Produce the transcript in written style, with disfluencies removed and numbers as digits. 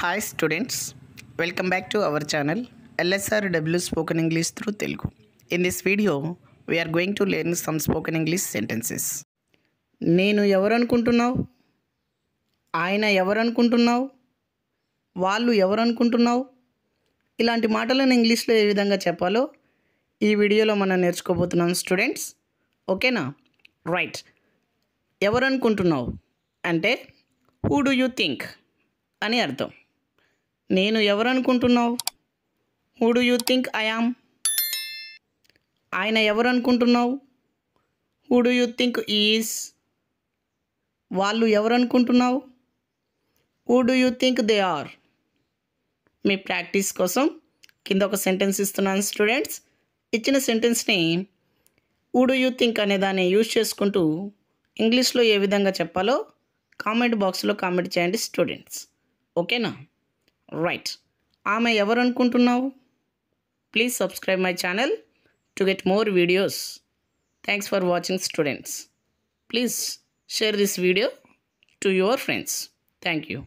Hi students, welcome back to our channel LSRW Spoken English through Telugu. In this video, we are going to learn some spoken English sentences. నేను ఎవరనుకుంటున్నావు? ఆయన ఎవరనుకుంటున్నావు? వాళ్ళు ఎవరనుకుంటున్నావు? ఇలాంటి మాటలను ఇంగ్లీష్లో ఏ విధంగా చెప్పాలో ఈ వీడియోలో మనం నేర్చుకోబోతున్నాం స్టూడెంట్స్. ఓకేనా? రైట్. ఎవరనుకుంటున్నావు అంటే హూ డు యూ థింక్ అని అర్థం. నేను ఎవరనుకుంటున్నావు? Who do you think I am? ఆయన ఎవరనుకుంటున్నావు? Who do you think is? వాళ్ళు ఎవరనుకుంటున్నావు? Who do you think they are? మీ ప్రాక్టీస్ కోసం కింద ఒక సెంటెన్స్ ఇస్తున్నాను స్టూడెంట్స్. ఇచ్చిన సెంటెన్స్ని హూ డు యూ థింక్ అనే దాన్ని యూజ్ చేసుకుంటూ ఇంగ్లీష్లో ఏ విధంగా చెప్పాలో కామెంట్ బాక్స్లో కామెంట్ చేయండి స్టూడెంట్స్. ఓకేనా? రైట్. ఆమె ఎవరనుకుంటున్నావు? Please subscribe my channel to get more videos. Thanks for watching students. Please share this video to your friends. Thank you.